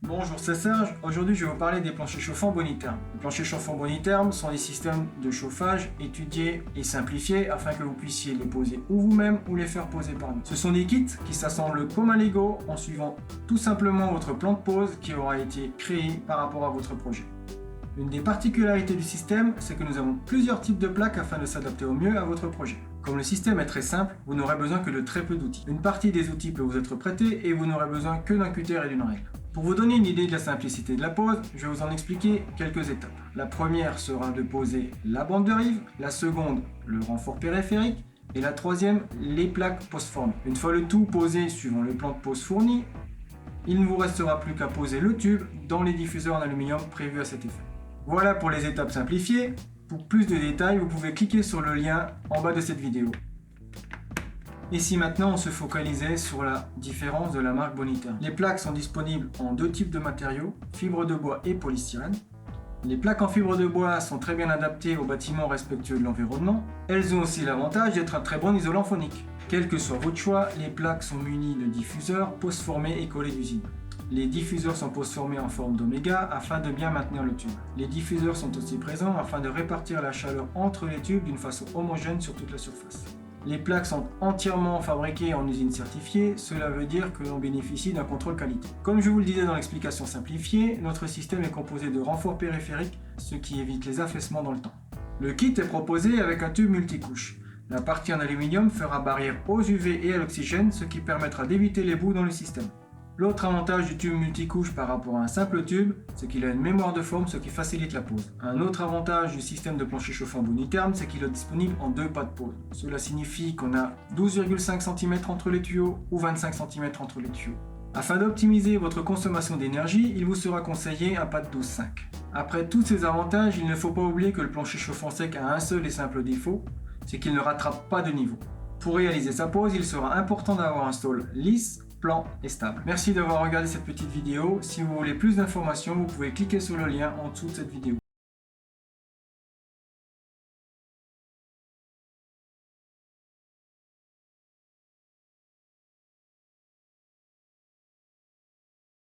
Bonjour, c'est Serge. Aujourd'hui, je vais vous parler des planchers chauffants Boniterm. Les planchers chauffants Boniterm sont des systèmes de chauffage étudiés et simplifiés afin que vous puissiez les poser ou vous-même ou les faire poser par nous. Ce sont des kits qui s'assemblent comme un Lego en suivant tout simplement votre plan de pose qui aura été créé par rapport à votre projet. Une des particularités du système, c'est que nous avons plusieurs types de plaques afin de s'adapter au mieux à votre projet. Comme le système est très simple, vous n'aurez besoin que de très peu d'outils. Une partie des outils peut vous être prêtée et vous n'aurez besoin que d'un cutter et d'une règle. Pour vous donner une idée de la simplicité de la pose, je vais vous en expliquer quelques étapes. La première sera de poser la bande de rive, la seconde le renfort périphérique et la troisième les plaques post-formées. Une fois le tout posé suivant le plan de pose fourni, il ne vous restera plus qu'à poser le tube dans les diffuseurs en aluminium prévus à cet effet. Voilà pour les étapes simplifiées. Pour plus de détails, vous pouvez cliquer sur le lien en bas de cette vidéo. Et si maintenant on se focalisait sur la différence de la marque Boniterm. Les plaques sont disponibles en deux types de matériaux, fibre de bois et polystyrène. Les plaques en fibre de bois sont très bien adaptées aux bâtiments respectueux de l'environnement. Elles ont aussi l'avantage d'être un très bon isolant phonique. Quel que soit votre choix, les plaques sont munies de diffuseurs post-formés et collés d'usine. Les diffuseurs sont post-formés en forme d'oméga afin de bien maintenir le tube. Les diffuseurs sont aussi présents afin de répartir la chaleur entre les tubes d'une façon homogène sur toute la surface. Les plaques sont entièrement fabriquées en usine certifiée, cela veut dire que l'on bénéficie d'un contrôle qualité. Comme je vous le disais dans l'explication simplifiée, notre système est composé de renforts périphériques, ce qui évite les affaissements dans le temps. Le kit est proposé avec un tube multicouche. La partie en aluminium fera barrière aux UV et à l'oxygène, ce qui permettra d'éviter les boues dans le système. L'autre avantage du tube multicouche par rapport à un simple tube, c'est qu'il a une mémoire de forme, ce qui facilite la pose. Un autre avantage du système de plancher chauffant Boniterm, c'est qu'il est disponible en deux pas de pose. Cela signifie qu'on a 12,5 cm entre les tuyaux ou 25 cm entre les tuyaux. Afin d'optimiser votre consommation d'énergie, il vous sera conseillé un pas de 12,5. Après tous ces avantages, il ne faut pas oublier que le plancher chauffant sec a un seul et simple défaut, c'est qu'il ne rattrape pas de niveau. Pour réaliser sa pose, il sera important d'avoir un sol lisse, plan et stable. Merci d'avoir regardé cette petite vidéo. Si vous voulez plus d'informations, vous pouvez cliquer sur le lien en dessous de cette vidéo.